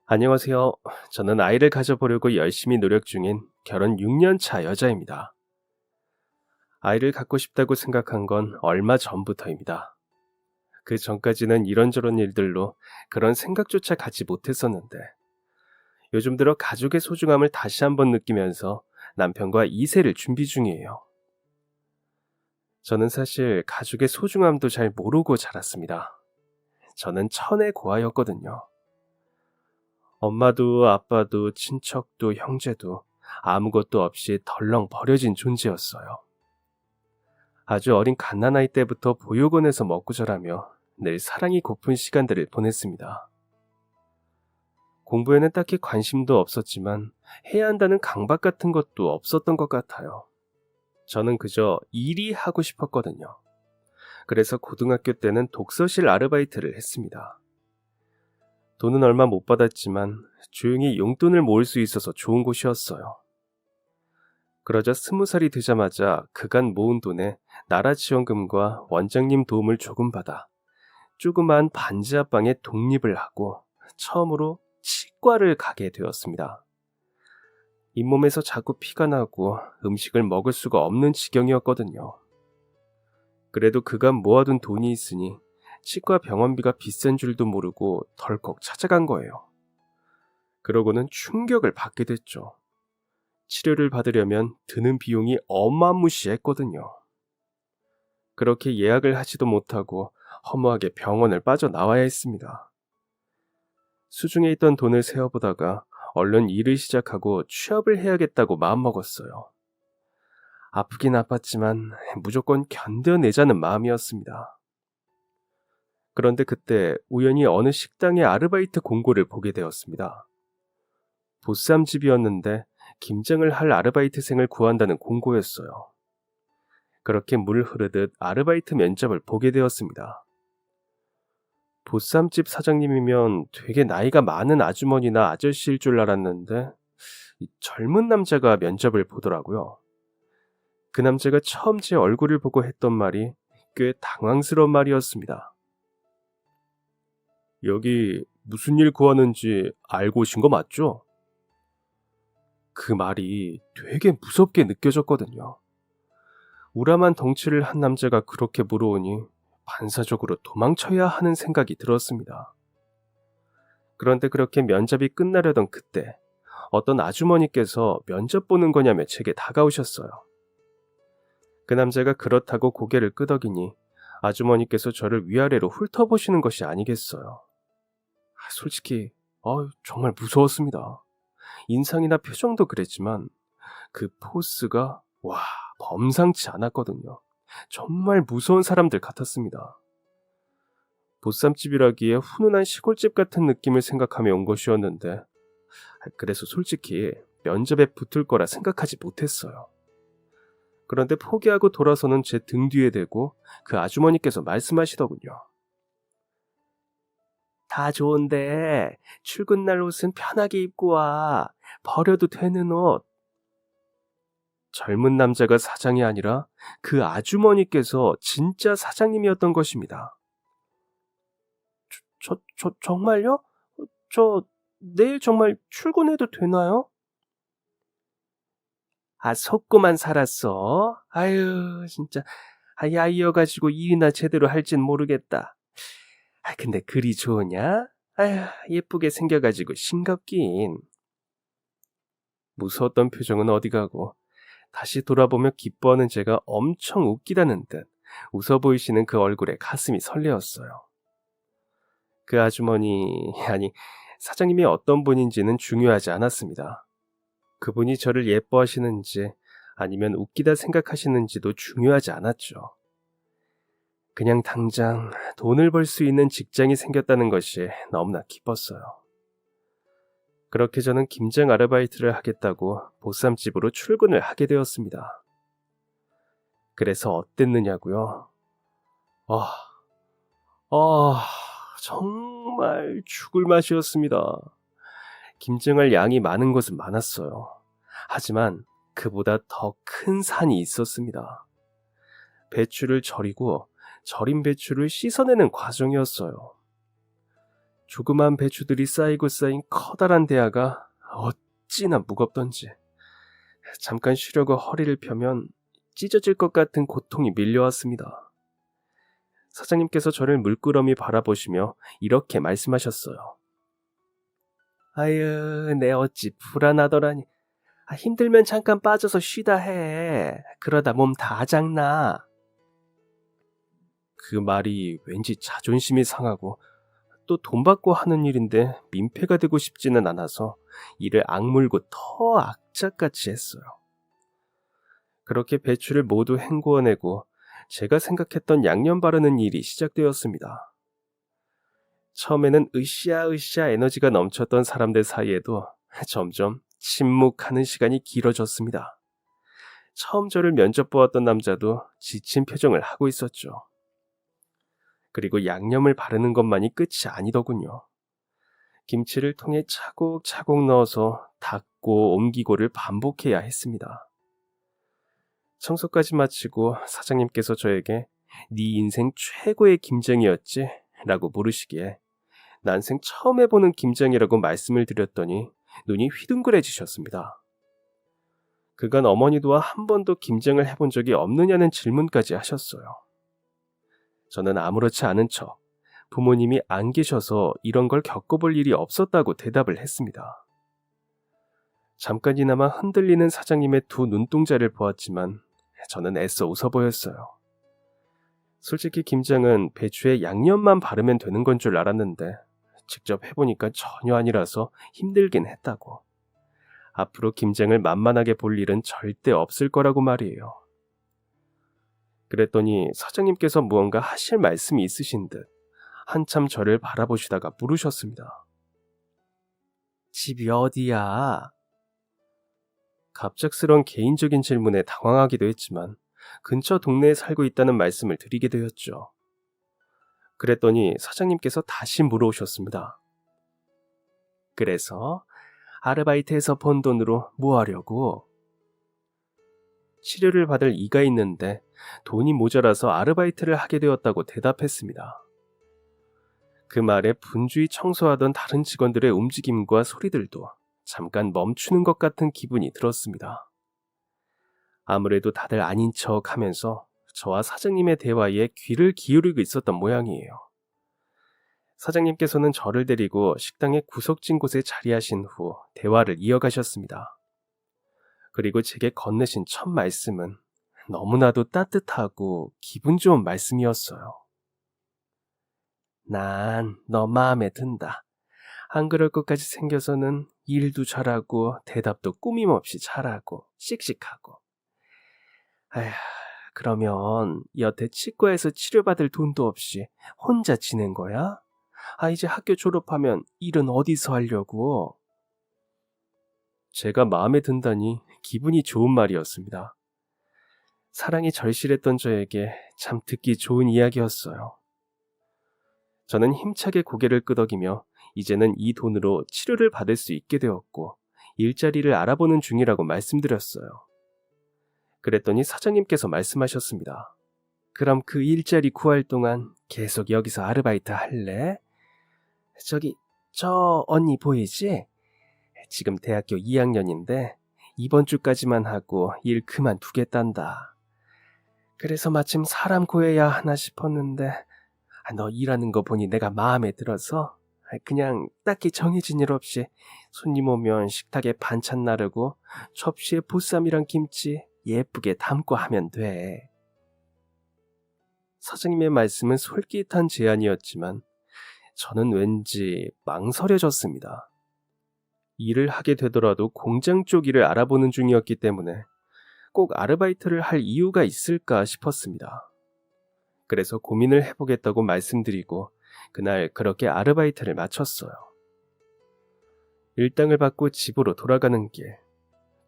안녕하세요. 저는 아이를 가져보려고 열심히 노력 중인 결혼 6년 차 여자입니다. 아이를 갖고 싶다고 생각한 건 얼마 전부터입니다. 그 전까지는 이런저런 일들로 그런 생각조차 갖지 못했었는데, 요즘 들어 가족의 소중함을 다시 한번 느끼면서 남편과 이세를 준비 중이에요. 저는 사실 가족의 소중함도 잘 모르고 자랐습니다. 저는 천의 고아였거든요. 엄마도 아빠도 친척도 형제도 아무것도 없이 덜렁 버려진 존재였어요. 아주 어린 갓난아이 때부터 보육원에서 먹고 자라며 늘 사랑이 고픈 시간들을 보냈습니다. 공부에는 딱히 관심도 없었지만 해야 한다는 강박 같은 것도 없었던 것 같아요. 저는 그저 일이 하고 싶었거든요. 그래서 고등학교 때는 독서실 아르바이트를 했습니다. 돈은 얼마 못 받았지만 조용히 용돈을 모을 수 있어서 좋은 곳이었어요. 그러자 20살이 되자마자 그간 모은 돈에 나라 지원금과 원장님 도움을 조금 받아 조그만 반지 하방에 독립을 하고 처음으로 치과를 가게 되었습니다. 잇몸에서 자꾸 피가 나고 음식을 먹을 수가 없는 지경이었거든요. 그래도 그간 모아둔 돈이 있으니 치과 병원비가 비싼 줄도 모르고 덜컥 찾아간 거예요. 그러고는 충격을 받게 됐죠. 치료를 받으려면 드는 비용이 어마무시했거든요. 그렇게 예약을 하지도 못하고 허무하게 병원을 빠져나와야 했습니다. 수중에 있던 돈을 세어보다가 얼른 일을 시작하고 취업을 해야겠다고 마음먹었어요. 아프긴 아팠지만 무조건 견뎌내자는 마음이었습니다. 그런데 그때 우연히 어느 식당의 아르바이트 공고를 보게 되었습니다. 보쌈집이었는데 김장을 할 아르바이트생을 구한다는 공고였어요. 그렇게 물 흐르듯 아르바이트 면접을 보게 되었습니다. 보쌈집 사장님이면 되게 나이가 많은 아주머니나 아저씨일 줄 알았는데 이 젊은 남자가 면접을 보더라고요. 그 남자가 처음 제 얼굴을 보고 했던 말이 꽤 당황스러운 말이었습니다. 여기 무슨 일 구하는지 알고 오신 거 맞죠? 그 말이 되게 무섭게 느껴졌거든요. 우람한 덩치를 한 남자가 그렇게 물어오니 반사적으로 도망쳐야 하는 생각이 들었습니다. 그런데 그렇게 면접이 끝나려던 그때 어떤 아주머니께서 면접 보는 거냐며 제게 다가오셨어요. 그 남자가 그렇다고 고개를 끄덕이니 아주머니께서 저를 위아래로 훑어보시는 것이 아니겠어요. 솔직히 정말 무서웠습니다. 인상이나 표정도 그랬지만 그 포스가 범상치 않았거든요. 정말 무서운 사람들 같았습니다. 보쌈집이라기에 훈훈한 시골집 같은 느낌을 생각하며 온 것이었는데 그래서 솔직히 면접에 붙을 거라 생각하지 못했어요. 그런데 포기하고 돌아서는 제 등 뒤에 대고 그 아주머니께서 말씀하시더군요. 다 좋은데 출근날 옷은 편하게 입고 와. 버려도 되는 옷. 젊은 남자가 사장이 아니라 그 아주머니께서 진짜 사장님이었던 것입니다. 정말요? 저 내일 정말 출근해도 되나요? 속고만 살았어. 아유, 진짜. 아이여가지고 일이나 제대로 할진 모르겠다. 근데 그리 좋으냐? 아휴, 예쁘게 생겨가지고 싱겁긴. 무서웠던 표정은 어디 가고 다시 돌아보며 기뻐하는 제가 엄청 웃기다는 듯 웃어 보이시는 그 얼굴에 가슴이 설레었어요. 그 아주머니, 사장님이 어떤 분인지는 중요하지 않았습니다. 그분이 저를 예뻐하시는지 아니면 웃기다 생각하시는지도 중요하지 않았죠. 그냥 당장 돈을 벌 수 있는 직장이 생겼다는 것이 너무나 기뻤어요. 그렇게 저는 김장 아르바이트를 하겠다고 보쌈집으로 출근을 하게 되었습니다. 그래서 어땠느냐고요? 정말 죽을 맛이었습니다. 김장할 양이 많은 것은 많았어요. 하지만 그보다 더 큰 산이 있었습니다. 배추를 절이고 절인 배추를 씻어내는 과정이었어요. 조그만 배추들이 쌓이고 쌓인 커다란 대야가 어찌나 무겁던지 잠깐 쉬려고 허리를 펴면 찢어질 것 같은 고통이 밀려왔습니다. 사장님께서 저를 물끄러미 바라보시며 이렇게 말씀하셨어요. 아유, 내 어찌 불안하더라니. 힘들면 잠깐 빠져서 쉬다 해. 그러다 몸 다 장나. 그 말이 왠지 자존심이 상하고 또 돈 받고 하는 일인데 민폐가 되고 싶지는 않아서 이를 악물고 더 악착같이 했어요. 그렇게 배추를 모두 헹구어내고 제가 생각했던 양념 바르는 일이 시작되었습니다. 처음에는 으쌰으쌰 에너지가 넘쳤던 사람들 사이에도 점점 침묵하는 시간이 길어졌습니다. 처음 저를 면접 보았던 남자도 지친 표정을 하고 있었죠. 그리고 양념을 바르는 것만이 끝이 아니더군요. 김치를 통에 차곡차곡 넣어서 닦고 옮기고를 반복해야 했습니다. 청소까지 마치고 사장님께서 저에게 네 인생 최고의 김장이었지? 라고 물으시기에 난생 처음 해보는 김장이라고 말씀을 드렸더니 눈이 휘둥그레지셨습니다. 그간 어머니도와 한 번도 김장을 해본 적이 없느냐는 질문까지 하셨어요. 저는 아무렇지 않은 척 부모님이 안 계셔서 이런 걸 겪어볼 일이 없었다고 대답을 했습니다. 잠깐이나마 흔들리는 사장님의 두 눈동자를 보았지만 저는 애써 웃어 보였어요. 솔직히 김장은 배추에 양념만 바르면 되는 건 줄 알았는데 직접 해보니까 전혀 아니라서 힘들긴 했다고. 앞으로 김장을 만만하게 볼 일은 절대 없을 거라고 말이에요. 그랬더니 사장님께서 무언가 하실 말씀이 있으신 듯 한참 저를 바라보시다가 물으셨습니다. 집이 어디야? 갑작스런 개인적인 질문에 당황하기도 했지만 근처 동네에 살고 있다는 말씀을 드리게 되었죠. 그랬더니 사장님께서 다시 물어오셨습니다. 그래서 아르바이트해서 번 돈으로 뭐 하려고? 치료를 받을 이가 있는데 돈이 모자라서 아르바이트를 하게 되었다고 대답했습니다. 그 말에 분주히 청소하던 다른 직원들의 움직임과 소리들도 잠깐 멈추는 것 같은 기분이 들었습니다. 아무래도 다들 아닌 척 하면서 저와 사장님의 대화에 귀를 기울이고 있었던 모양이에요. 사장님께서는 저를 데리고 식당의 구석진 곳에 자리하신 후 대화를 이어가셨습니다. 그리고 제게 건네신 첫 말씀은 너무나도 따뜻하고 기분 좋은 말씀이었어요. 난 너 마음에 든다. 안 그럴 것까지 생겨서는 일도 잘하고 대답도 꾸밈없이 잘하고 씩씩하고. 아휴, 그러면 여태 치과에서 치료받을 돈도 없이 혼자 지낸 거야? 이제 학교 졸업하면 일은 어디서 하려고? 제가 마음에 든다니 기분이 좋은 말이었습니다. 사랑이 절실했던 저에게 참 듣기 좋은 이야기였어요. 저는 힘차게 고개를 끄덕이며 이제는 이 돈으로 치료를 받을 수 있게 되었고 일자리를 알아보는 중이라고 말씀드렸어요. 그랬더니 사장님께서 말씀하셨습니다. 그럼 그 일자리 구할 동안 계속 여기서 아르바이트 할래? 저 언니 보이지? 지금 대학교 2학년인데 이번 주까지만 하고 일 그만두겠단다. 그래서 마침 사람 구해야 하나 싶었는데 너 일하는 거 보니 내가 마음에 들어서 그냥 딱히 정해진 일 없이 손님 오면 식탁에 반찬 나르고 접시에 보쌈이랑 김치 예쁘게 담고 하면 돼. 사장님의 말씀은 솔깃한 제안이었지만 저는 왠지 망설여졌습니다. 일을 하게 되더라도 공장 쪽 일을 알아보는 중이었기 때문에 꼭 아르바이트를 할 이유가 있을까 싶었습니다. 그래서 고민을 해보겠다고 말씀드리고 그날 그렇게 아르바이트를 마쳤어요. 일당을 받고 집으로 돌아가는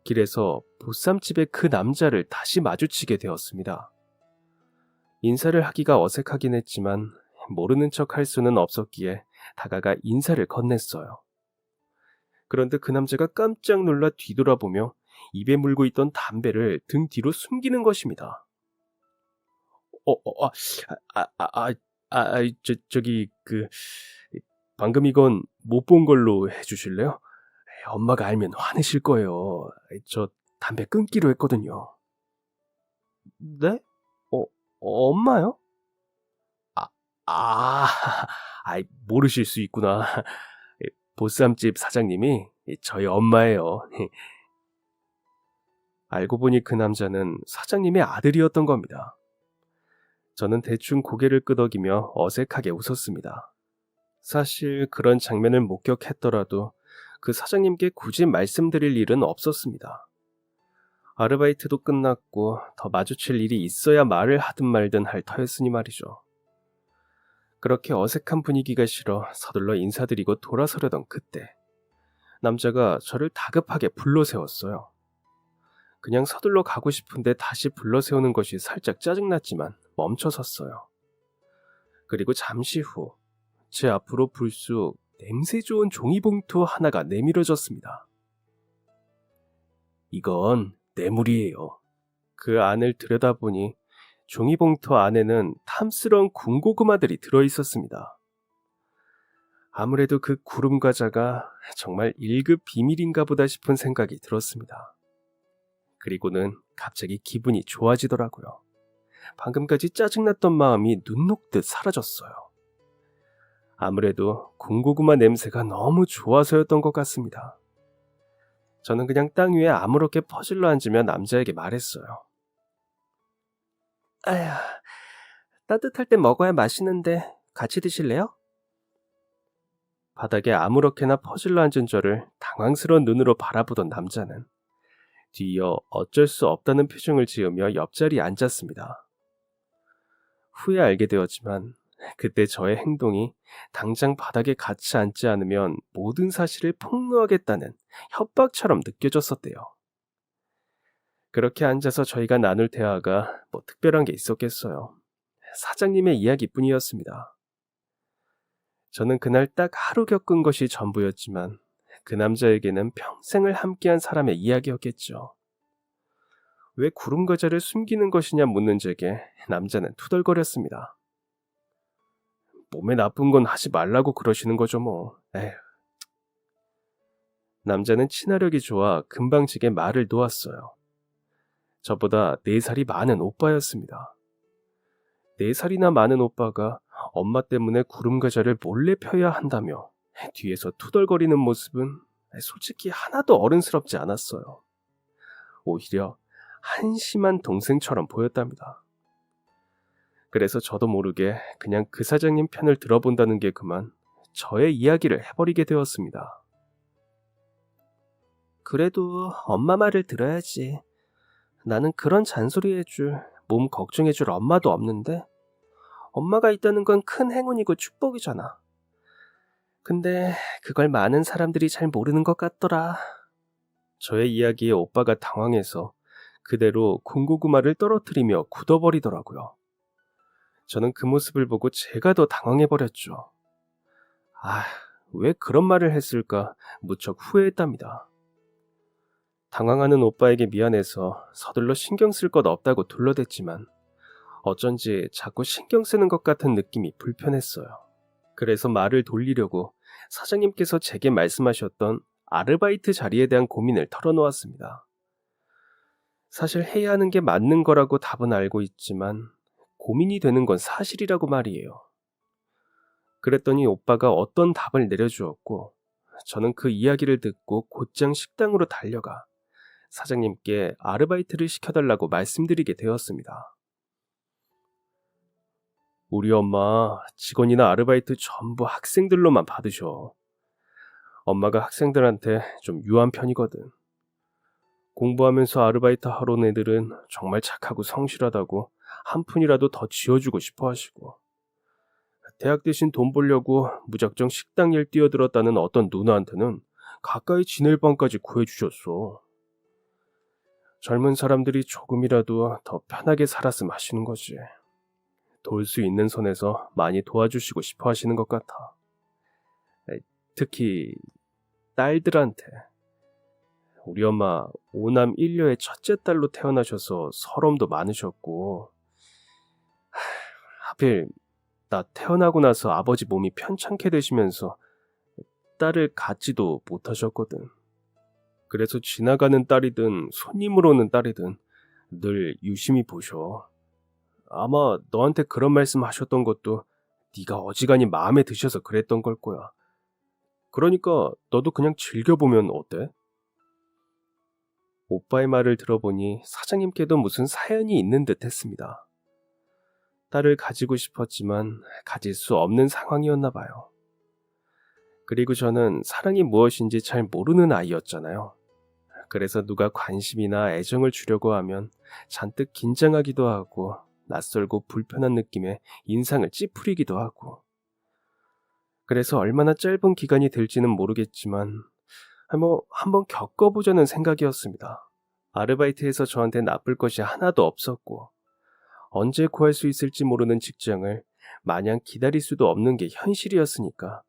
길에서 보쌈집의 그 남자를 다시 마주치게 되었습니다. 인사를 하기가 어색하긴 했지만 모르는 척 할 수는 없었기에 다가가 인사를 건넸어요. 그런데 그 남자가 깜짝 놀라 뒤돌아보며 입에 물고 있던 담배를 등 뒤로 숨기는 것입니다. 저기 방금 이건 못 본 걸로 해주실래요? 엄마가 알면 화내실 거예요. 저 담배 끊기로 했거든요. 네? 어, 엄마요? 아, 아, 모르실 수 있구나. 보쌈집 사장님이 저희 엄마예요. 알고 보니 그 남자는 사장님의 아들이었던 겁니다. 저는 대충 고개를 끄덕이며 어색하게 웃었습니다. 사실 그런 장면을 목격했더라도 그 사장님께 굳이 말씀드릴 일은 없었습니다. 아르바이트도 끝났고 더 마주칠 일이 있어야 말을 하든 말든 할 터였으니 말이죠. 그렇게 어색한 분위기가 싫어 서둘러 인사드리고 돌아서려던 그때 남자가 저를 다급하게 불러세웠어요. 그냥 서둘러 가고 싶은데 다시 불러세우는 것이 살짝 짜증났지만 멈춰섰어요. 그리고 잠시 후 제 앞으로 불쑥 냄새 좋은 종이봉투 하나가 내밀어졌습니다. 이건 뇌물이에요. 그 안을 들여다보니 종이봉투 안에는 탐스러운 군고구마들이 들어있었습니다. 아무래도 그 구름 과자가 정말 1급 비밀인가 보다 싶은 생각이 들었습니다. 그리고는 갑자기 기분이 좋아지더라고요. 방금까지 짜증났던 마음이 눈 녹듯 사라졌어요. 아무래도 군고구마 냄새가 너무 좋아서였던 것 같습니다. 저는 그냥 땅 위에 아무렇게 퍼질러 앉으며 남자에게 말했어요. 아휴, 따뜻할 때 먹어야 맛있는데 같이 드실래요? 바닥에 아무렇게나 퍼질러 앉은 저를 당황스러운 눈으로 바라보던 남자는 뒤이어 어쩔 수 없다는 표정을 지으며 옆자리에 앉았습니다. 후에 알게 되었지만 그때 저의 행동이 당장 바닥에 같이 앉지 않으면 모든 사실을 폭로하겠다는 협박처럼 느껴졌었대요. 그렇게 앉아서 저희가 나눌 대화가 뭐 특별한 게 있었겠어요. 사장님의 이야기뿐이었습니다. 저는 그날 딱 하루 겪은 것이 전부였지만 그 남자에게는 평생을 함께한 사람의 이야기였겠죠. 왜 구름 과자를 숨기는 것이냐 묻는 제게 남자는 투덜거렸습니다. 몸에 나쁜 건 하지 말라고 그러시는 거죠 뭐. 에휴. 남자는 친화력이 좋아 금방 제게 말을 놓았어요. 저보다 4살이 많은 오빠였습니다. 4살이나 많은 오빠가 엄마 때문에 구름 과자를 몰래 펴야 한다며 뒤에서 투덜거리는 모습은 솔직히 하나도 어른스럽지 않았어요. 오히려 한심한 동생처럼 보였답니다. 그래서 저도 모르게 그냥 그 사장님 편을 들어본다는 게 그만 저의 이야기를 해버리게 되었습니다. 그래도 엄마 말을 들어야지. 나는 그런 잔소리 해줄, 몸 걱정해줄 엄마도 없는데 엄마가 있다는 건 큰 행운이고 축복이잖아. 근데 그걸 많은 사람들이 잘 모르는 것 같더라. 저의 이야기에 오빠가 당황해서 그대로 군고구마를 떨어뜨리며 굳어버리더라고요. 저는 그 모습을 보고 제가 더 당황해버렸죠. 왜 그런 말을 했을까 무척 후회했답니다. 당황하는 오빠에게 미안해서 서둘러 신경 쓸 것 없다고 둘러댔지만 어쩐지 자꾸 신경 쓰는 것 같은 느낌이 불편했어요. 그래서 말을 돌리려고 사장님께서 제게 말씀하셨던 아르바이트 자리에 대한 고민을 털어놓았습니다. 사실 해야 하는 게 맞는 거라고 답은 알고 있지만 고민이 되는 건 사실이라고 말이에요. 그랬더니 오빠가 어떤 답을 내려주었고 저는 그 이야기를 듣고 곧장 식당으로 달려가 사장님께 아르바이트를 시켜달라고 말씀드리게 되었습니다. 우리 엄마 직원이나 아르바이트 전부 학생들로만 받으셔. 엄마가 학생들한테 좀 유한 편이거든. 공부하면서 아르바이트 하러 온 애들은 정말 착하고 성실하다고 한 푼이라도 더 쥐어주고 싶어 하시고 대학 대신 돈 벌려고 무작정 식당 일 뛰어들었다는 어떤 누나한테는 가까이 지낼 방까지 구해주셨어. 젊은 사람들이 조금이라도 더 편하게 살았으면 하시는 거지. 도울 수 있는 선에서 많이 도와주시고 싶어 하시는 것 같아. 특히 딸들한테. 우리 엄마 5남 1녀의 첫째 딸로 태어나셔서 서러움도 많으셨고 하필 나 태어나고 나서 아버지 몸이 편찮게 되시면서 딸을 갖지도 못하셨거든. 그래서 지나가는 딸이든 손님으로 오는 딸이든 늘 유심히 보셔. 아마 너한테 그런 말씀 하셨던 것도 네가 어지간히 마음에 드셔서 그랬던 걸 거야. 그러니까 너도 그냥 즐겨보면 어때? 오빠의 말을 들어보니 사장님께도 무슨 사연이 있는 듯 했습니다. 딸을 가지고 싶었지만 가질 수 없는 상황이었나 봐요. 그리고 저는 사랑이 무엇인지 잘 모르는 아이였잖아요. 그래서 누가 관심이나 애정을 주려고 하면 잔뜩 긴장하기도 하고 낯설고 불편한 느낌에 인상을 찌푸리기도 하고. 그래서 얼마나 짧은 기간이 될지는 모르겠지만 한번 겪어보자는 생각이었습니다. 아르바이트에서 저한테 나쁠 것이 하나도 없었고 언제 구할 수 있을지 모르는 직장을 마냥 기다릴 수도 없는 게 현실이었으니까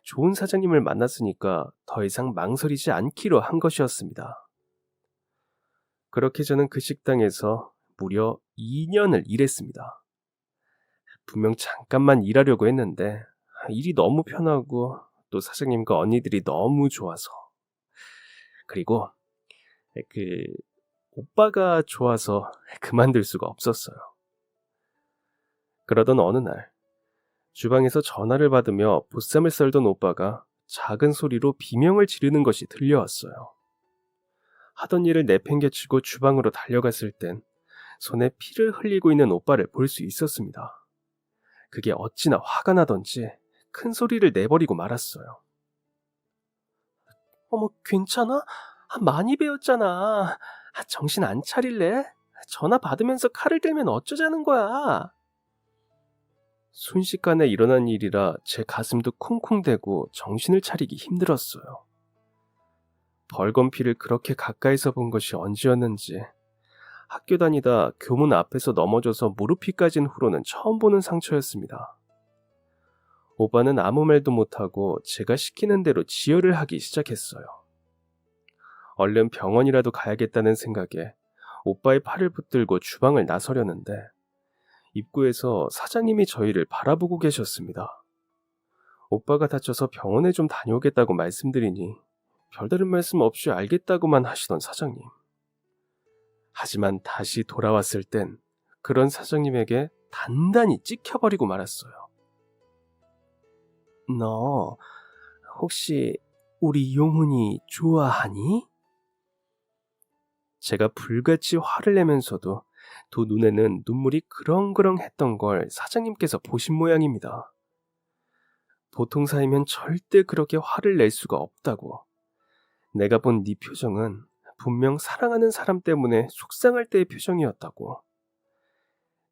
좋은 사장님을 만났으니까 더 이상 망설이지 않기로 한 것이었습니다. 그렇게 저는 그 식당에서 무려 2년을 일했습니다. 분명 잠깐만 일하려고 했는데 일이 너무 편하고 또 사장님과 언니들이 너무 좋아서, 그리고 그 오빠가 좋아서 그만둘 수가 없었어요. 그러던 어느 날 주방에서 전화를 받으며 보쌈을 썰던 오빠가 작은 소리로 비명을 지르는 것이 들려왔어요. 하던 일을 내팽개치고 주방으로 달려갔을 땐 손에 피를 흘리고 있는 오빠를 볼 수 있었습니다. 그게 어찌나 화가 나던지 큰 소리를 내버리고 말았어요. 어머, 괜찮아? 많이 배웠잖아. 정신 안 차릴래? 전화 받으면서 칼을 들면 어쩌자는 거야? 순식간에 일어난 일이라 제 가슴도 쿵쿵대고 정신을 차리기 힘들었어요. 벌건 피를 그렇게 가까이서 본 것이 언제였는지, 학교 다니다 교문 앞에서 넘어져서 무릎이 까진 후로는 처음 보는 상처였습니다. 오빠는 아무 말도 못하고 제가 시키는 대로 지혈을 하기 시작했어요. 얼른 병원이라도 가야겠다는 생각에 오빠의 팔을 붙들고 주방을 나서려는데 입구에서 사장님이 저희를 바라보고 계셨습니다. 오빠가 다쳐서 병원에 좀 다녀오겠다고 말씀드리니 별다른 말씀 없이 알겠다고만 하시던 사장님. 하지만 다시 돌아왔을 땐 그런 사장님에게 단단히 찍혀버리고 말았어요. 너 혹시 우리 용훈이 좋아하니? 제가 불같이 화를 내면서도 두 눈에는 눈물이 그렁그렁했던 걸 사장님께서 보신 모양입니다. 보통 사이면 절대 그렇게 화를 낼 수가 없다고. 내가 본 네 표정은 분명 사랑하는 사람 때문에 속상할 때의 표정이었다고.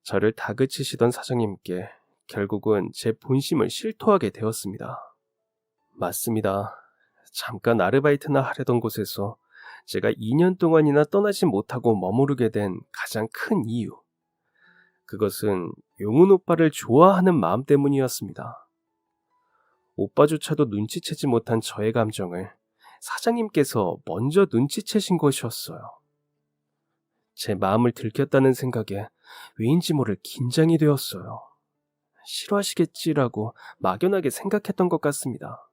저를 다그치시던 사장님께 결국은 제 본심을 실토하게 되었습니다. 맞습니다. 잠깐 아르바이트나 하려던 곳에서 제가 2년 동안이나 떠나지 못하고 머무르게 된 가장 큰 이유. 그것은 용훈 오빠를 좋아하는 마음 때문이었습니다. 오빠조차도 눈치채지 못한 저의 감정을 사장님께서 먼저 눈치채신 것이었어요. 제 마음을 들켰다는 생각에 왜인지 모를 긴장이 되었어요. 싫어하시겠지라고 막연하게 생각했던 것 같습니다.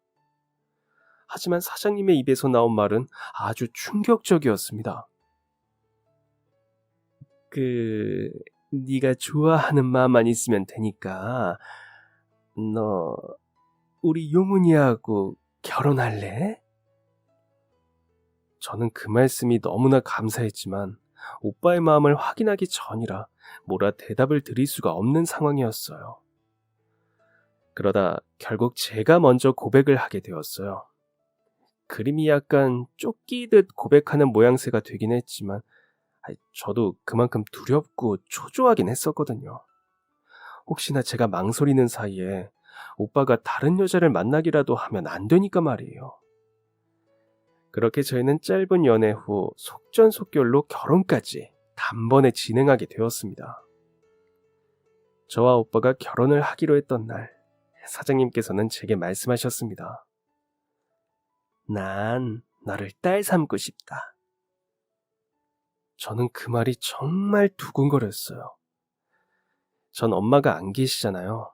하지만 사장님의 입에서 나온 말은 아주 충격적이었습니다. 네가 좋아하는 마음만 있으면 되니까 너 우리 용훈이하고 결혼할래? 저는 그 말씀이 너무나 감사했지만 오빠의 마음을 확인하기 전이라 뭐라 대답을 드릴 수가 없는 상황이었어요. 그러다 결국 제가 먼저 고백을 하게 되었어요. 그림이 약간 쫓기듯 고백하는 모양새가 되긴 했지만 저도 그만큼 두렵고 초조하긴 했었거든요. 혹시나 제가 망설이는 사이에 오빠가 다른 여자를 만나기라도 하면 안 되니까 말이에요. 그렇게 저희는 짧은 연애 후 속전속결로 결혼까지 단번에 진행하게 되었습니다. 저와 오빠가 결혼을 하기로 했던 날, 사장님께서는 제게 말씀하셨습니다. 난 너를 딸 삼고 싶다. 저는 그 말이 정말 두근거렸어요. 전 엄마가 안 계시잖아요.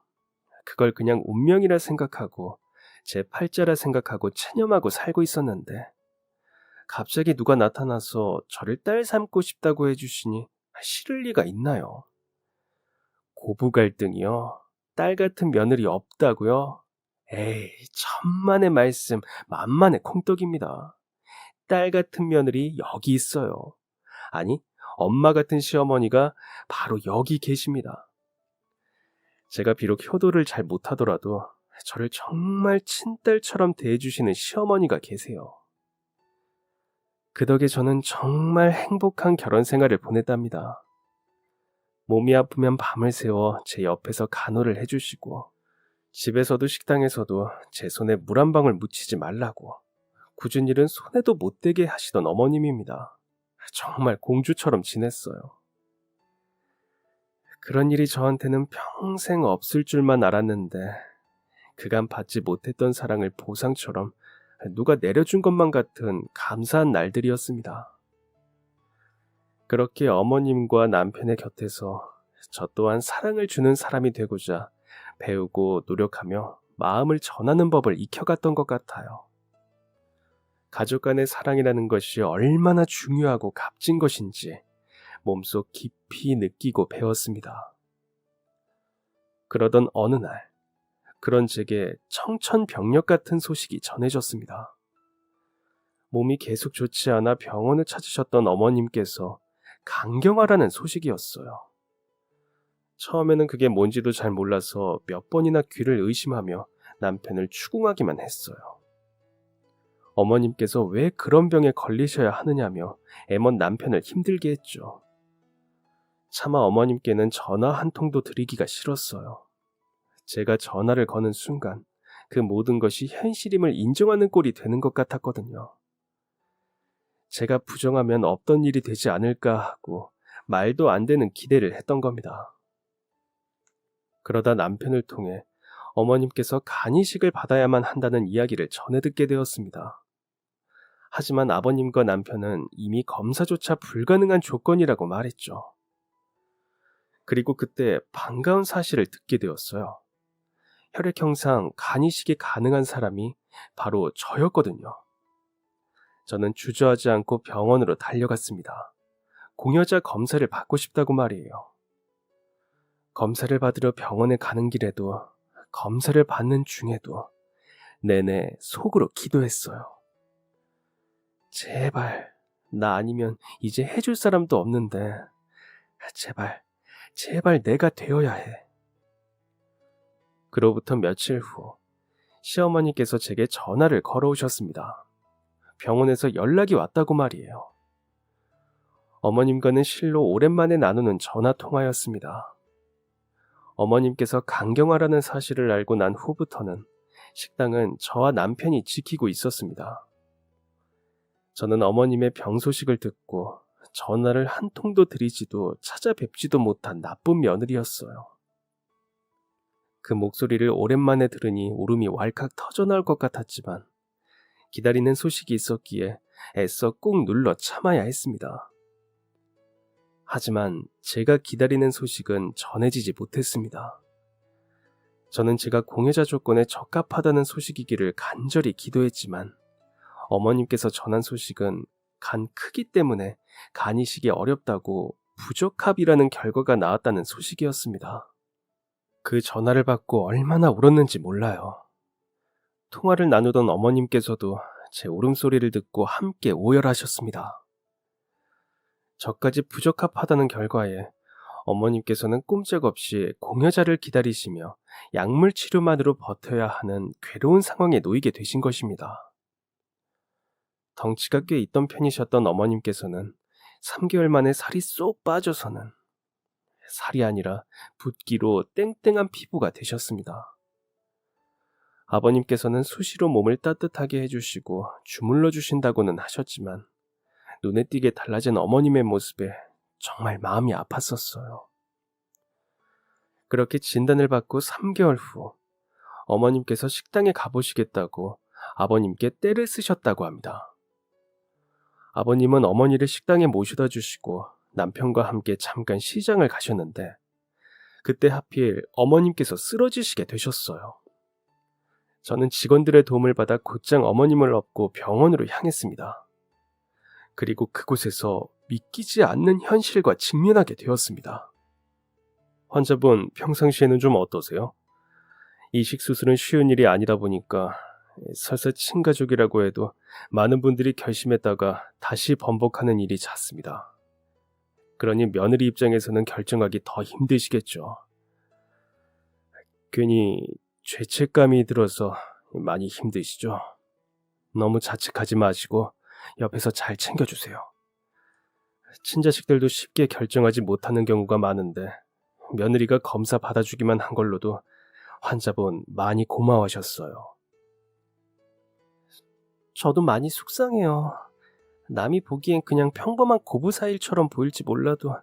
그걸 그냥 운명이라 생각하고 제 팔자라 생각하고 체념하고 살고 있었는데 갑자기 누가 나타나서 저를 딸 삼고 싶다고 해주시니 싫을 리가 있나요? 고부 갈등이요? 딸 같은 며느리 없다고요? 에이, 천만의 말씀, 만만의 콩떡입니다. 딸 같은 며느리 여기 있어요. 아니, 엄마 같은 시어머니가 바로 여기 계십니다. 제가 비록 효도를 잘 못하더라도 저를 정말 친딸처럼 대해주시는 시어머니가 계세요. 그 덕에 저는 정말 행복한 결혼 생활을 보냈답니다. 몸이 아프면 밤을 새워 제 옆에서 간호를 해주시고 집에서도 식당에서도 제 손에 물 한 방울 묻히지 말라고 굳은 일은 손에도 못 대게 하시던 어머님입니다. 정말 공주처럼 지냈어요. 그런 일이 저한테는 평생 없을 줄만 알았는데 그간 받지 못했던 사랑을 보상처럼 누가 내려준 것만 같은 감사한 날들이었습니다. 그렇게 어머님과 남편의 곁에서 저 또한 사랑을 주는 사람이 되고자 배우고 노력하며 마음을 전하는 법을 익혀갔던 것 같아요. 가족 간의 사랑이라는 것이 얼마나 중요하고 값진 것인지 몸속 깊이 느끼고 배웠습니다. 그러던 어느 날, 그런 제게 청천벽력 같은 소식이 전해졌습니다. 몸이 계속 좋지 않아 병원을 찾으셨던 어머님께서 간경화라는 소식이었어요. 처음에는 그게 뭔지도 잘 몰라서 몇 번이나 귀를 의심하며 남편을 추궁하기만 했어요. 어머님께서 왜 그런 병에 걸리셔야 하느냐며 애먼 남편을 힘들게 했죠. 차마 어머님께는 전화 한 통도 드리기가 싫었어요. 제가 전화를 거는 순간 그 모든 것이 현실임을 인정하는 꼴이 되는 것 같았거든요. 제가 부정하면 없던 일이 되지 않을까 하고 말도 안 되는 기대를 했던 겁니다. 그러다 남편을 통해 어머님께서 간이식을 받아야만 한다는 이야기를 전해 듣게 되었습니다. 하지만 아버님과 남편은 이미 검사조차 불가능한 조건이라고 말했죠. 그리고 그때 반가운 사실을 듣게 되었어요. 혈액형상 간이식이 가능한 사람이 바로 저였거든요. 저는 주저하지 않고 병원으로 달려갔습니다. 공여자 검사를 받고 싶다고 말이에요. 검사를 받으러 병원에 가는 길에도 검사를 받는 중에도 내내 속으로 기도했어요. 제발 나 아니면 이제 해줄 사람도 없는데 제발 내가 되어야 해. 그로부터 며칠 후 시어머니께서 제게 전화를 걸어오셨습니다. 병원에서 연락이 왔다고 말이에요. 어머님과는 실로 오랜만에 나누는 전화 통화였습니다. 어머님께서 간경화라는 사실을 알고 난 후부터는 식당은 저와 남편이 지키고 있었습니다. 저는 어머님의 병 소식을 듣고 전화를 한 통도 드리지도 찾아뵙지도 못한 나쁜 며느리였어요. 그 목소리를 오랜만에 들으니 울음이 왈칵 터져나올 것 같았지만 기다리는 소식이 있었기에 애써 꾹 눌러 참아야 했습니다. 하지만 제가 기다리는 소식은 전해지지 못했습니다. 저는 제가 공여자 조건에 적합하다는 소식이기를 간절히 기도했지만 어머님께서 전한 소식은 간 크기 때문에 간이식이 어렵다고 부적합이라는 결과가 나왔다는 소식이었습니다. 그 전화를 받고 얼마나 울었는지 몰라요. 통화를 나누던 어머님께서도 제 울음소리를 듣고 함께 오열하셨습니다. 저까지 부적합하다는 결과에 어머님께서는 꼼짝없이 공여자를 기다리시며 약물 치료만으로 버텨야 하는 괴로운 상황에 놓이게 되신 것입니다. 덩치가 꽤 있던 편이셨던 어머님께서는 3개월 만에 살이 쏙 빠져서는 살이 아니라 붓기로 땡땡한 피부가 되셨습니다. 아버님께서는 수시로 몸을 따뜻하게 해주시고 주물러 주신다고는 하셨지만 눈에 띄게 달라진 어머님의 모습에 정말 마음이 아팠었어요. 그렇게 진단을 받고 3개월 후 어머님께서 식당에 가보시겠다고 아버님께 떼를 쓰셨다고 합니다. 아버님은 어머니를 식당에 모셔다 주시고 남편과 함께 잠깐 시장을 가셨는데 그때 하필 어머님께서 쓰러지시게 되셨어요. 저는 직원들의 도움을 받아 곧장 어머님을 업고 병원으로 향했습니다. 그리고 그곳에서 믿기지 않는 현실과 직면하게 되었습니다. 환자분, 평상시에는 좀 어떠세요? 이식 수술은 쉬운 일이 아니다 보니까 설사 친가족이라고 해도 많은 분들이 결심했다가 다시 번복하는 일이 잦습니다. 그러니 며느리 입장에서는 결정하기 더 힘드시겠죠. 괜히 죄책감이 들어서 많이 힘드시죠? 너무 자책하지 마시고 옆에서 잘 챙겨주세요. 친자식들도 쉽게 결정하지 못하는 경우가 많은데 며느리가 검사 받아주기만 한 걸로도 환자분 많이 고마워하셨어요. 저도 많이 속상해요. 남이 보기엔 그냥 평범한 고부사일처럼 보일지 몰라도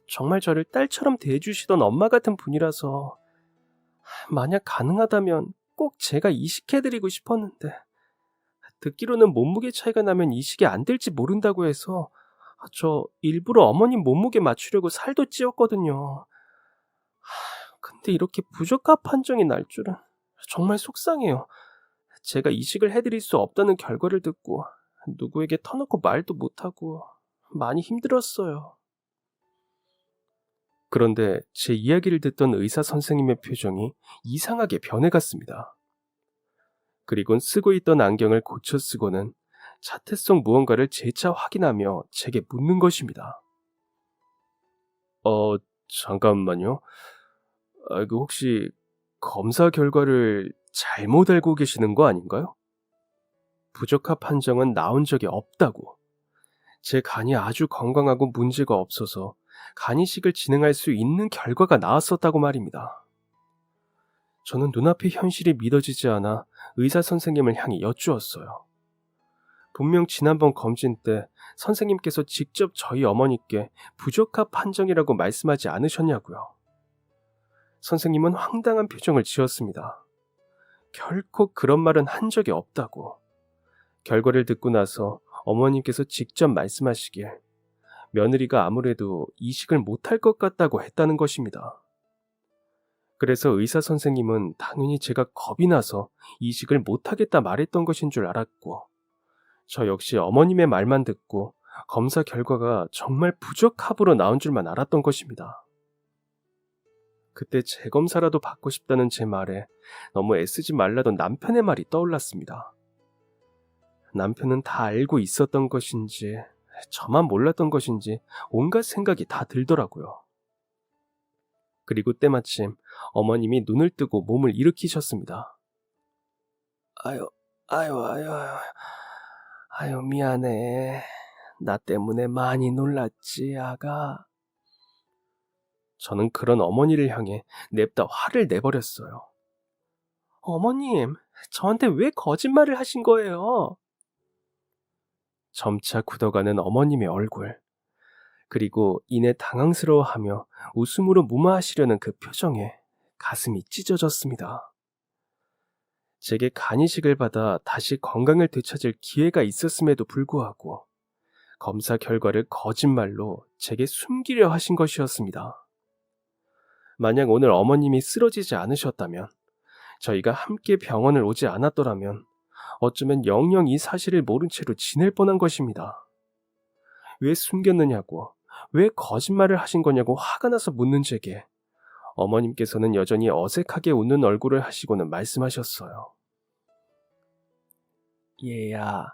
정말 저를 딸처럼 대해주시던 엄마 같은 분이라서 만약 가능하다면 꼭 제가 이식해드리고 싶었는데 듣기로는 몸무게 차이가 나면 이식이 안 될지 모른다고 해서 저 일부러 어머님 몸무게 맞추려고 살도 찌웠거든요. 근데 이렇게 부적합 판정이 날 줄은 정말 속상해요. 제가 이식을 해드릴 수 없다는 결과를 듣고 누구에게 터놓고 말도 못하고 많이 힘들었어요. 그런데 제 이야기를 듣던 의사 선생님의 표정이 이상하게 변해갔습니다. 그리곤 쓰고 있던 안경을 고쳐 쓰고는 자퇴성 무언가를 재차 확인하며 제게 묻는 것입니다. 잠깐만요. 그 혹시 검사 결과를 잘못 알고 계시는 거 아닌가요? 부적합 판정은 나온 적이 없다고. 제 간이 아주 건강하고 문제가 없어서 간이식을 진행할 수 있는 결과가 나왔었다고 말입니다. 저는 눈앞의 현실이 믿어지지 않아 의사 선생님을 향해 여쭈었어요. 분명 지난번 검진 때 선생님께서 직접 저희 어머니께 부적합 판정이라고 말씀하지 않으셨냐고요. 선생님은 황당한 표정을 지었습니다. 결코 그런 말은 한 적이 없다고. 결과를 듣고 나서 어머님께서 직접 말씀하시길 며느리가 아무래도 이식을 못할 것 같다고 했다는 것입니다. 그래서 의사 선생님은 당연히 제가 겁이 나서 이식을 못하겠다 말했던 것인 줄 알았고 저 역시 어머님의 말만 듣고 검사 결과가 정말 부적합으로 나온 줄만 알았던 것입니다. 그때 재검사라도 받고 싶다는 제 말에 너무 애쓰지 말라던 남편의 말이 떠올랐습니다. 남편은 다 알고 있었던 것인지 저만 몰랐던 것인지 온갖 생각이 다 들더라고요. 그리고 때마침 어머님이 눈을 뜨고 몸을 일으키셨습니다. 아유, 미안해. 나 때문에 많이 놀랐지, 아가. 저는 그런 어머니를 향해 냅다 화를 내버렸어요. 어머님, 저한테 왜 거짓말을 하신 거예요? 점차 굳어가는 어머님의 얼굴, 그리고 이내 당황스러워하며 웃음으로 무마하시려는 그 표정에 가슴이 찢어졌습니다. 제게 간이식을 받아 다시 건강을 되찾을 기회가 있었음에도 불구하고 검사 결과를 거짓말로 제게 숨기려 하신 것이었습니다. 만약 오늘 어머님이 쓰러지지 않으셨다면, 저희가 함께 병원을 오지 않았더라면 어쩌면 영영 이 사실을 모른 채로 지낼 뻔한 것입니다. 왜 숨겼느냐고, 왜 거짓말을 하신 거냐고 화가 나서 묻는 제게 어머님께서는 여전히 어색하게 웃는 얼굴을 하시고는 말씀하셨어요. 얘야,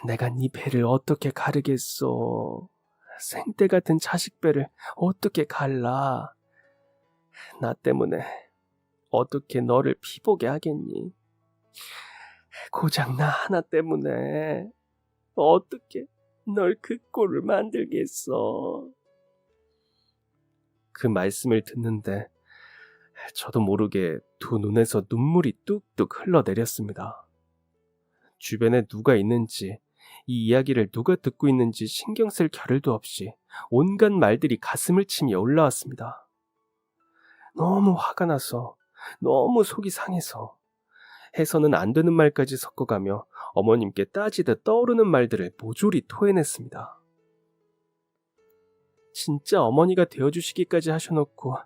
내가 네 배를 어떻게 가르겠어. 생떼 같은 자식 배를 어떻게 갈라. 나 때문에 어떻게 너를 피보게 하겠니? 고작 나 하나 때문에 어떻게 널 그 꼴을 만들겠어. 그 말씀을 듣는데 저도 모르게 두 눈에서 눈물이 뚝뚝 흘러내렸습니다. 주변에 누가 있는지, 이 이야기를 누가 듣고 있는지 신경 쓸 겨를도 없이 온갖 말들이 가슴을 치며 올라왔습니다. 너무 화가 나서, 너무 속이 상해서 해서는 안 되는 말까지 섞어가며 어머님께 따지듯 떠오르는 말들을 모조리 토해냈습니다. 진짜 어머니가 되어주시기까지 하셔놓고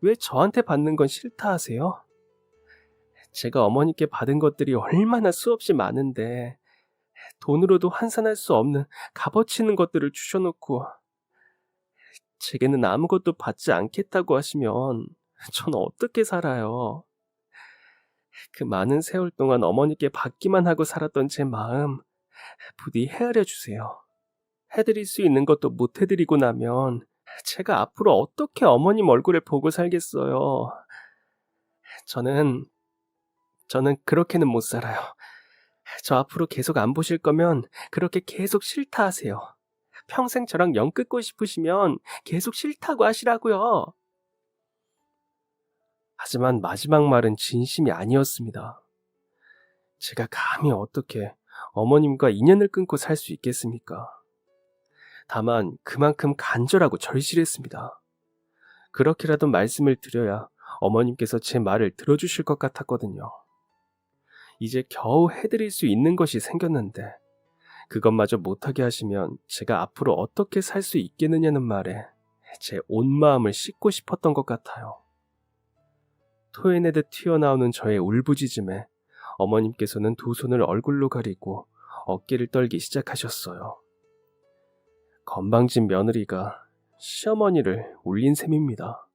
왜 저한테 받는 건 싫다 하세요? 제가 어머니께 받은 것들이 얼마나 수없이 많은데 돈으로도 환산할 수 없는 값어치 있는 것들을 주셔놓고 제게는 아무것도 받지 않겠다고 하시면 전 어떻게 살아요? 그 많은 세월 동안 어머니께 받기만 하고 살았던 제 마음 부디 헤아려 주세요. 해드릴 수 있는 것도 못 해드리고 나면 제가 앞으로 어떻게 어머님 얼굴을 보고 살겠어요. 저는 그렇게는 못 살아요. 저 앞으로 계속 안 보실 거면 그렇게 계속 싫다 하세요. 평생 저랑 연 끊고 싶으시면 계속 싫다고 하시라고요. 하지만 마지막 말은 진심이 아니었습니다. 제가 감히 어떻게 어머님과 인연을 끊고 살 수 있겠습니까? 다만 그만큼 간절하고 절실했습니다. 그렇게라도 말씀을 드려야 어머님께서 제 말을 들어주실 것 같았거든요. 이제 겨우 해드릴 수 있는 것이 생겼는데 그것마저 못하게 하시면 제가 앞으로 어떻게 살 수 있겠느냐는 말에 제 온 마음을 싣고 싶었던 것 같아요. 토해내듯 튀어나오는 저의 울부짖음에 어머님께서는 두 손을 얼굴로 가리고 어깨를 떨기 시작하셨어요. 건방진 며느리가 시어머니를 울린 셈입니다.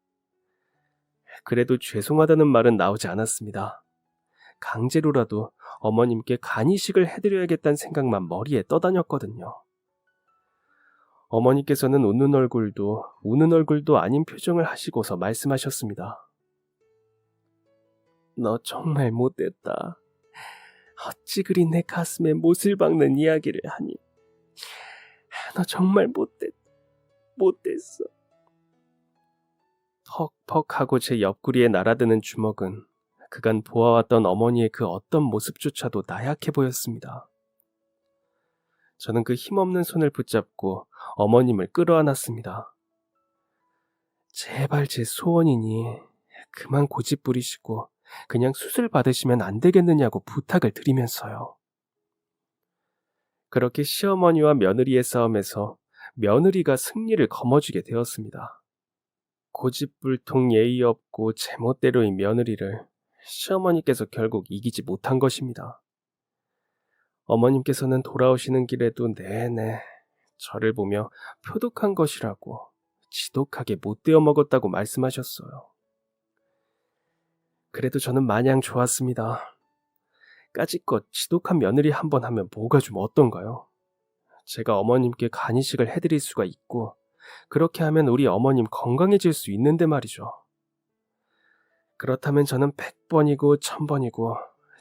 그래도 죄송하다는 말은 나오지 않았습니다. 강제로라도 어머님께 간이식을 해드려야겠다는 생각만 머리에 떠다녔거든요. 어머니께서는 웃는 얼굴도 우는 얼굴도 아닌 표정을 하시고서 말씀하셨습니다. 너 정말 못됐다. 어찌 그리 내 가슴에 못을 박는 이야기를 하니. 너 정말 못됐어. 퍽퍽하고 제 옆구리에 날아드는 주먹은 그간 보아왔던 어머니의 그 어떤 모습조차도 나약해 보였습니다. 저는 그 힘없는 손을 붙잡고 어머님을 끌어안았습니다. 제발 제 소원이니 그만 고집 부리시고 그냥 수술 받으시면 안 되겠느냐고 부탁을 드리면서요. 그렇게 시어머니와 며느리의 싸움에서 며느리가 승리를 거머쥐게 되었습니다. 고집불통 예의 없고 제멋대로인 며느리를 시어머니께서 결국 이기지 못한 것입니다. 어머님께서는 돌아오시는 길에도 내내 저를 보며 표독한 것이라고 지독하게 못되어 먹었다고 말씀하셨어요. 그래도 저는 마냥 좋았습니다. 까짓것 지독한 며느리 한 번 하면 뭐가 좀 어떤가요? 제가 어머님께 간이식을 해드릴 수가 있고 그렇게 하면 우리 어머님 건강해질 수 있는데 말이죠. 그렇다면 저는 100번이고 1000번이고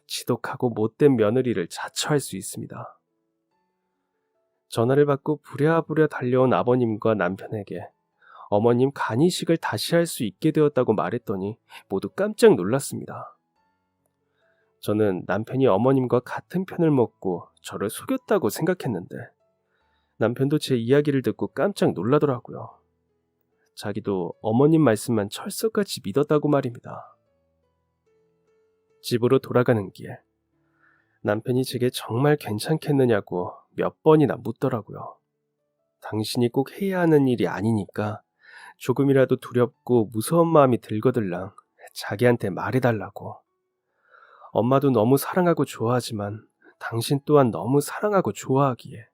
지독하고 못된 며느리를 자처할 수 있습니다. 전화를 받고 부랴부랴 달려온 아버님과 남편에게 어머님 간이식을 다시 할 수 있게 되었다고 말했더니 모두 깜짝 놀랐습니다. 저는 남편이 어머님과 같은 편을 먹고 저를 속였다고 생각했는데 남편도 제 이야기를 듣고 깜짝 놀라더라고요. 자기도 어머님 말씀만 철석같이 믿었다고 말입니다. 집으로 돌아가는 길, 남편이 제게 정말 괜찮겠느냐고 몇 번이나 묻더라고요. 당신이 꼭 해야 하는 일이 아니니까 조금이라도 두렵고 무서운 마음이 들거들랑 자기한테 말해달라고. 엄마도 너무 사랑하고 좋아하지만 당신 또한 너무 사랑하고 좋아하기에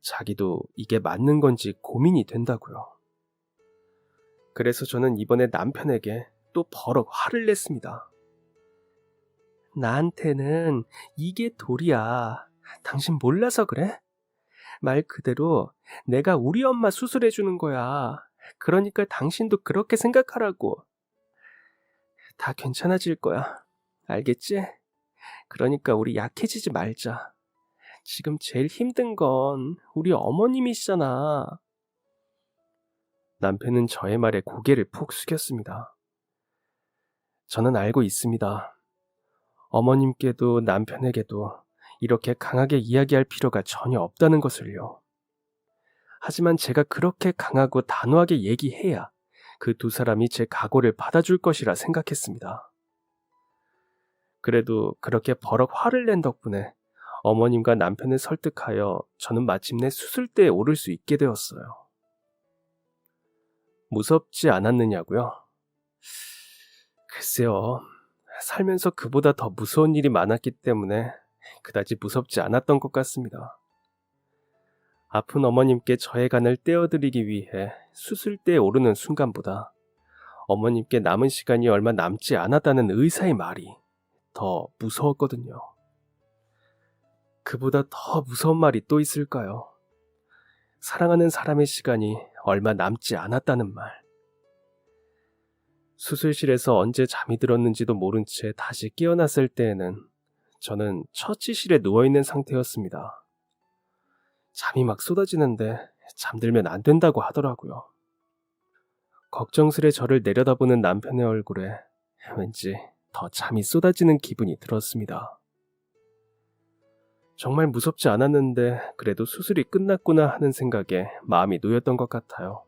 자기도 이게 맞는 건지 고민이 된다고요. 그래서 저는 이번에 남편에게 또 버럭 화를 냈습니다. 나한테는 이게 도리야. 당신 몰라서 그래? 말 그대로 내가 우리 엄마 수술해 주는 거야. 그러니까 당신도 그렇게 생각하라고. 다 괜찮아질 거야. 알겠지? 그러니까 우리 약해지지 말자. 지금 제일 힘든 건 우리 어머님이시잖아. 남편은 저의 말에 고개를 푹 숙였습니다. 저는 알고 있습니다. 어머님께도 남편에게도 이렇게 강하게 이야기할 필요가 전혀 없다는 것을요. 하지만 제가 그렇게 강하고 단호하게 얘기해야 그 두 사람이 제 각오를 받아줄 것이라 생각했습니다. 그래도 그렇게 버럭 화를 낸 덕분에 어머님과 남편을 설득하여 저는 마침내 수술대에 오를 수 있게 되었어요. 무섭지 않았느냐고요? 글쎄요. 살면서 그보다 더 무서운 일이 많았기 때문에 그다지 무섭지 않았던 것 같습니다. 아픈 어머님께 저의 간을 떼어드리기 위해 수술대에 오르는 순간보다 어머님께 남은 시간이 얼마 남지 않았다는 의사의 말이 더 무서웠거든요. 그보다 더 무서운 말이 또 있을까요? 사랑하는 사람의 시간이 얼마 남지 않았다는 말. 수술실에서 언제 잠이 들었는지도 모른 채 다시 깨어났을 때에는 저는 처치실에 누워있는 상태였습니다. 잠이 막 쏟아지는데 잠들면 안 된다고 하더라고요. 걱정스레 저를 내려다보는 남편의 얼굴에 왠지 더 잠이 쏟아지는 기분이 들었습니다. 정말 무섭지 않았는데 그래도 수술이 끝났구나 하는 생각에 마음이 놓였던 것 같아요.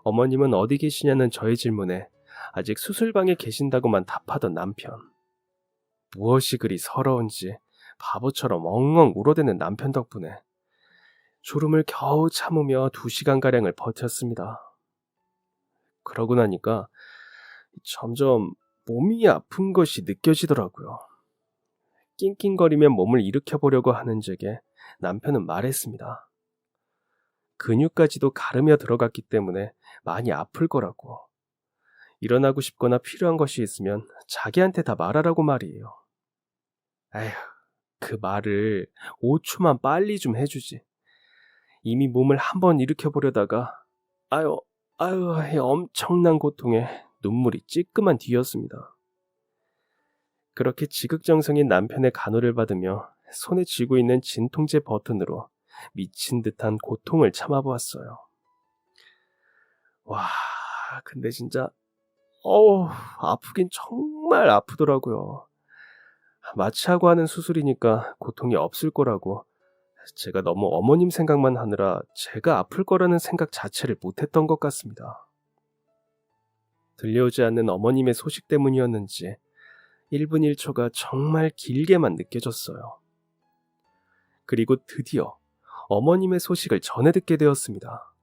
어머님은 어디 계시냐는 저의 질문에 아직 수술방에 계신다고만 답하던 남편. 무엇이 그리 서러운지 바보처럼 엉엉 울어대는 남편 덕분에 졸음을 겨우 참으며 2시간가량을 버텼습니다. 그러고 나니까 점점 몸이 아픈 것이 느껴지더라고요. 낑낑거리며 몸을 일으켜보려고 하는 제게 남편은 말했습니다. 근육까지도 가르며 들어갔기 때문에 많이 아플 거라고. 일어나고 싶거나 필요한 것이 있으면 자기한테 다 말하라고 말이에요. 에휴, 그 말을 5초만 빨리 좀 해주지. 이미 몸을 한번 일으켜보려다가 아유, 엄청난 고통에 눈물이 찔끔한 뒤였습니다. 그렇게 지극정성인 남편의 간호를 받으며 손에 쥐고 있는 진통제 버튼으로 미친 듯한 고통을 참아보았어요. 와, 근데 진짜 아프긴 정말 아프더라고요. 마취하고 하는 수술이니까 고통이 없을 거라고 제가 너무 어머님 생각만 하느라 제가 아플 거라는 생각 자체를 못했던 것 같습니다. 들려오지 않는 어머님의 소식 때문이었는지 1분 1초가 정말 길게만 느껴졌어요. 그리고 드디어 어머님의 소식을 전해 듣게 되었습니다.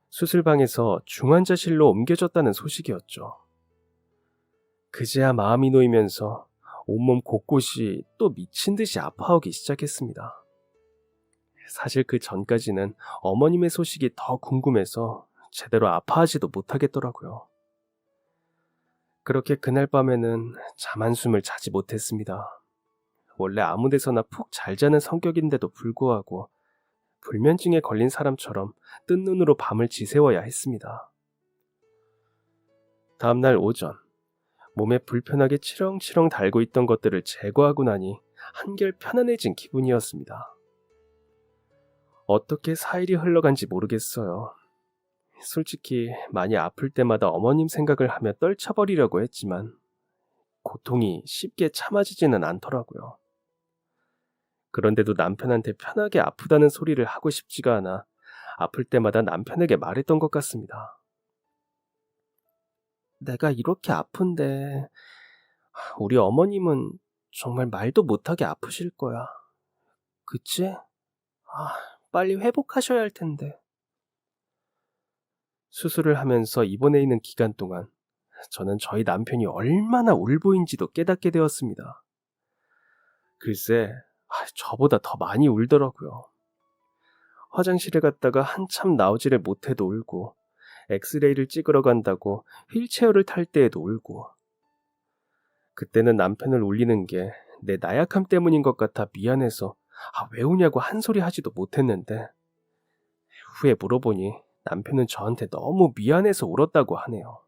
수술방에서 중환자실로 옮겨졌다는 소식이었죠. 그제야 마음이 놓이면서 온몸 곳곳이 또 미친 듯이 아파오기 시작했습니다. 사실 그 전까지는 어머님의 소식이 더 궁금해서 제대로 아파하지도 못하겠더라고요. 그렇게 그날 밤에는 잠 한숨을 자지 못했습니다. 원래 아무 데서나 푹 잘 자는 성격인데도 불구하고 불면증에 걸린 사람처럼 뜬 눈으로 밤을 지새워야 했습니다. 다음날 오전, 몸에 불편하게 치렁치렁 달고 있던 것들을 제거하고 나니 한결 편안해진 기분이었습니다. 어떻게 4일이 흘러간지 모르겠어요. 솔직히 많이 아플 때마다 어머님 생각을 하며 떨쳐버리려고 했지만 고통이 쉽게 참아지지는 않더라고요. 그런데도 남편한테 편하게 아프다는 소리를 하고 싶지가 않아 아플 때마다 남편에게 말했던 것 같습니다. 내가 이렇게 아픈데 우리 어머님은 정말 말도 못하게 아프실 거야. 그치? 빨리 회복하셔야 할 텐데. 수술을 하면서 입원해 있는 기간 동안 저는 저희 남편이 얼마나 울보인지도 깨닫게 되었습니다. 글쎄, 저보다 더 많이 울더라고요. 화장실에 갔다가 한참 나오지를 못해도 울고, 엑스레이를 찍으러 간다고 휠체어를 탈 때에도 울고. 그때는 남편을 울리는 게 내 나약함 때문인 것 같아 미안해서 왜 우냐고 한 소리 하지도 못했는데 후에 물어보니 남편은 저한테 너무 미안해서 울었다고 하네요.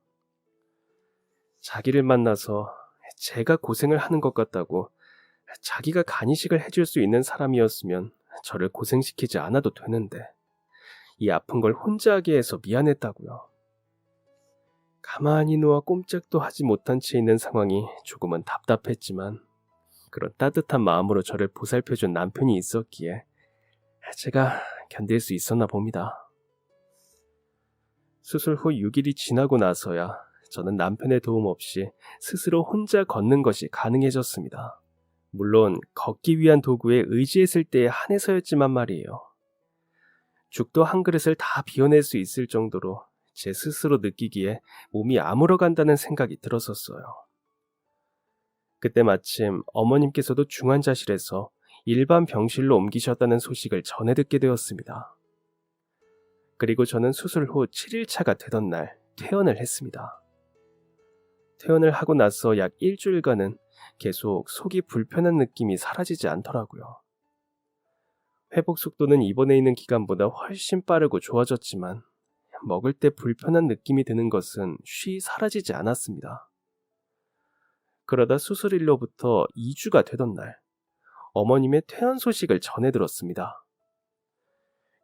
자기를 만나서 제가 고생을 하는 것 같다고 자기가 간이식을 해줄 수 있는 사람이었으면 저를 고생시키지 않아도 되는데 이 아픈 걸 혼자 하게 해서 미안했다고요. 가만히 누워 꼼짝도 하지 못한 채 있는 상황이 조금은 답답했지만 그런 따뜻한 마음으로 저를 보살펴준 남편이 있었기에 제가 견딜 수 있었나 봅니다. 수술 후 6일이 지나고 나서야 저는 남편의 도움 없이 스스로 혼자 걷는 것이 가능해졌습니다. 물론 걷기 위한 도구에 의지했을 때에 한해서였지만 말이에요. 죽도 한 그릇을 다 비워낼 수 있을 정도로 제 스스로 느끼기에 몸이 아물어간다는 생각이 들었었어요. 그때 마침 어머님께서도 중환자실에서 일반 병실로 옮기셨다는 소식을 전해 듣게 되었습니다. 그리고 저는 수술 후 7일차가 되던 날 퇴원을 했습니다. 퇴원을 하고 나서 약 일주일간은 계속 속이 불편한 느낌이 사라지지 않더라고요. 회복 속도는 입원해 있는 기간보다 훨씬 빠르고 좋아졌지만 먹을 때 불편한 느낌이 드는 것은 쉬이 사라지지 않았습니다. 그러다 수술일로부터 2주가 되던 날 어머님의 퇴원 소식을 전해 들었습니다.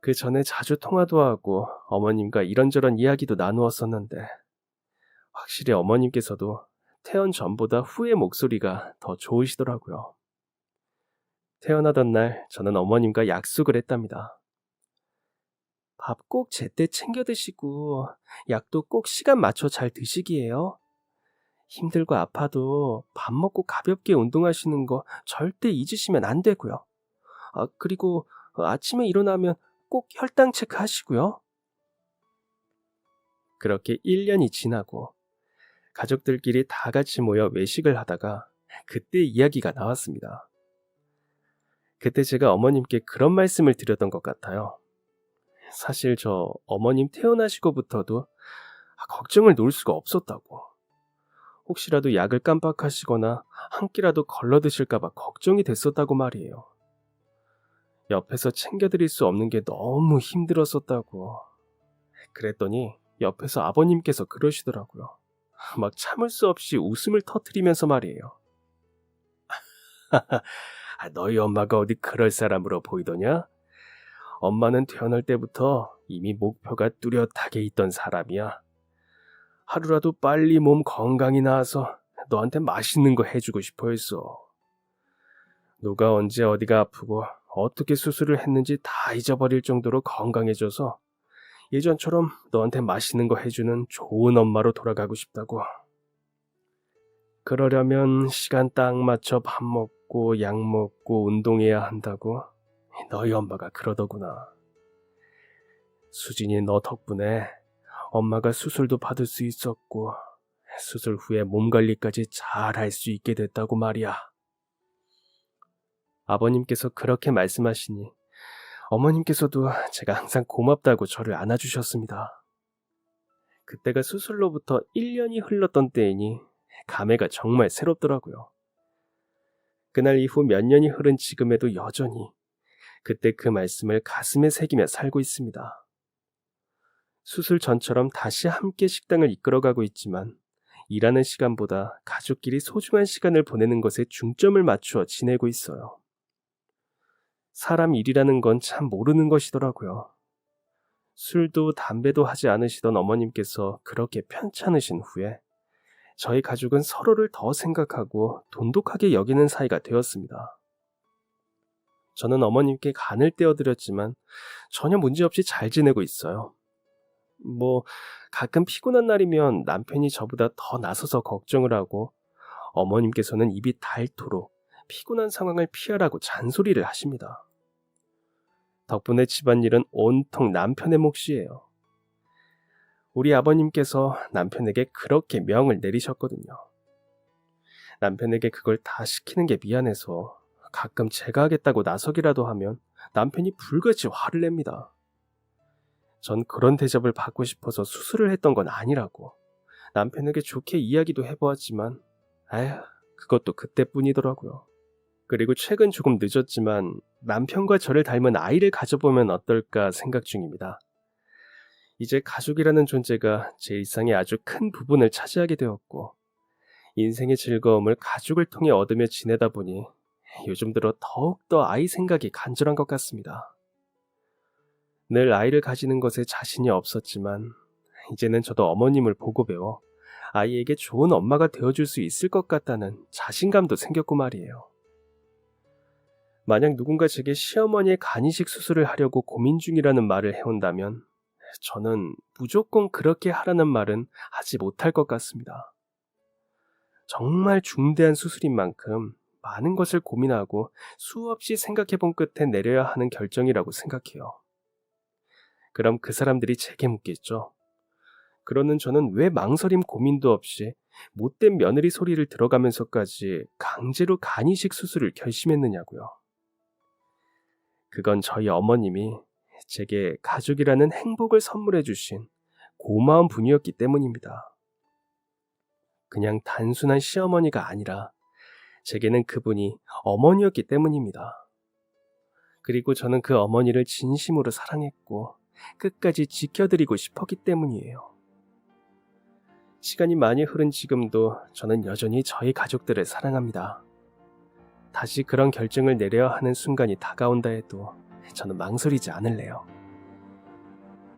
그 전에 자주 통화도 하고 어머님과 이런저런 이야기도 나누었었는데 확실히 어머님께서도 퇴원 전보다 후의 목소리가 더 좋으시더라고요. 퇴원하던 날 저는 어머님과 약속을 했답니다. 밥 꼭 제때 챙겨 드시고 약도 꼭 시간 맞춰 잘 드시기예요. 힘들고 아파도 밥 먹고 가볍게 운동하시는 거 절대 잊으시면 안 되고요. 그리고 아침에 일어나면 꼭 혈당 체크하시고요. 그렇게 1년이 지나고 가족들끼리 다 같이 모여 외식을 하다가 그때 이야기가 나왔습니다. 그때 제가 어머님께 그런 말씀을 드렸던 것 같아요. 사실 저 어머님 퇴원하시고부터도 걱정을 놓을 수가 없었다고. 혹시라도 약을 깜빡하시거나 한 끼라도 걸러 드실까봐 걱정이 됐었다고 말이에요. 옆에서 챙겨드릴 수 없는 게 너무 힘들었었다고. 그랬더니 옆에서 아버님께서 그러시더라고요. 막 참을 수 없이 웃음을 터뜨리면서 말이에요. 너희 엄마가 어디 그럴 사람으로 보이더냐? 엄마는 태어날 때부터 이미 목표가 뚜렷하게 있던 사람이야. 하루라도 빨리 몸 건강히 나아서 너한테 맛있는 거 해주고 싶어 했어. 누가 언제 어디가 아프고 어떻게 수술을 했는지 다 잊어버릴 정도로 건강해져서 예전처럼 너한테 맛있는 거 해주는 좋은 엄마로 돌아가고 싶다고. 그러려면 시간 딱 맞춰 밥 먹고 약 먹고 운동해야 한다고 너희 엄마가 그러더구나. 수진이 너 덕분에 엄마가 수술도 받을 수 있었고 수술 후에 몸 관리까지 잘 할 수 있게 됐다고 말이야. 아버님께서 그렇게 말씀하시니 어머님께서도 제가 항상 고맙다고 저를 안아주셨습니다. 그때가 수술로부터 1년이 흘렀던 때이니 감회가 정말 새롭더라고요. 그날 이후 몇 년이 흐른 지금에도 여전히 그때 그 말씀을 가슴에 새기며 살고 있습니다. 수술 전처럼 다시 함께 식당을 이끌어가고 있지만 일하는 시간보다 가족끼리 소중한 시간을 보내는 것에 중점을 맞추어 지내고 있어요. 사람 일이라는 건 참 모르는 것이더라고요. 술도 담배도 하지 않으시던 어머님께서 그렇게 편찮으신 후에 저희 가족은 서로를 더 생각하고 돈독하게 여기는 사이가 되었습니다. 저는 어머님께 간을 떼어드렸지만 전혀 문제없이 잘 지내고 있어요. 가끔 피곤한 날이면 남편이 저보다 더 나서서 걱정을 하고 어머님께서는 입이 닳도록 피곤한 상황을 피하라고 잔소리를 하십니다. 덕분에 집안일은 온통 남편의 몫이에요. 우리 아버님께서 남편에게 그렇게 명을 내리셨거든요. 남편에게 그걸 다 시키는 게 미안해서 가끔 제가 하겠다고 나서기라도 하면 남편이 불같이 화를 냅니다. 전 그런 대접을 받고 싶어서 수술을 했던 건 아니라고 남편에게 좋게 이야기도 해보았지만 그것도 그때뿐이더라고요. 그리고 최근 조금 늦었지만 남편과 저를 닮은 아이를 가져보면 어떨까 생각 중입니다. 이제 가족이라는 존재가 제 일상의 아주 큰 부분을 차지하게 되었고 인생의 즐거움을 가족을 통해 얻으며 지내다 보니 요즘 들어 더욱더 아이 생각이 간절한 것 같습니다. 늘 아이를 가지는 것에 자신이 없었지만 이제는 저도 어머님을 보고 배워 아이에게 좋은 엄마가 되어줄 수 있을 것 같다는 자신감도 생겼고 말이에요. 만약 누군가 제게 시어머니의 간이식 수술을 하려고 고민 중이라는 말을 해온다면 저는 무조건 그렇게 하라는 말은 하지 못할 것 같습니다. 정말 중대한 수술인 만큼 많은 것을 고민하고 수없이 생각해본 끝에 내려야 하는 결정이라고 생각해요. 그럼 그 사람들이 제게 묻겠죠. 그러는 저는 왜 망설임 고민도 없이 못된 며느리 소리를 들어가면서까지 강제로 간이식 수술을 결심했느냐고요. 그건 저희 어머님이 제게 가족이라는 행복을 선물해 주신 고마운 분이었기 때문입니다. 그냥 단순한 시어머니가 아니라 제게는 그분이 어머니였기 때문입니다. 그리고 저는 그 어머니를 진심으로 사랑했고 끝까지 지켜드리고 싶었기 때문이에요. 시간이 많이 흐른 지금도 저는 여전히 저희 가족들을 사랑합니다. 다시 그런 결정을 내려야 하는 순간이 다가온다 해도 저는 망설이지 않을래요.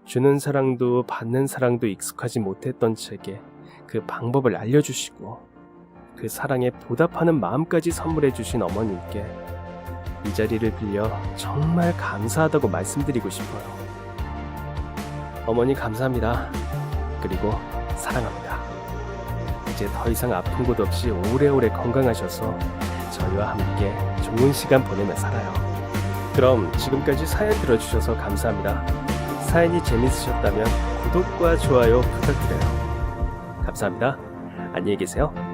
주는 사랑도 받는 사랑도 익숙하지 못했던 제게 그 방법을 알려주시고 그 사랑에 보답하는 마음까지 선물해 주신 어머님께 이 자리를 빌려 정말 감사하다고 말씀드리고 싶어요. 어머니 감사합니다. 그리고 사랑합니다. 이제 더 이상 아픈 곳 없이 오래오래 건강하셔서 저희와 함께 좋은 시간 보내며 살아요. 그럼 지금까지 사연 들어주셔서 감사합니다. 사연이 재밌으셨다면 구독과 좋아요 부탁드려요. 감사합니다. 안녕히 계세요.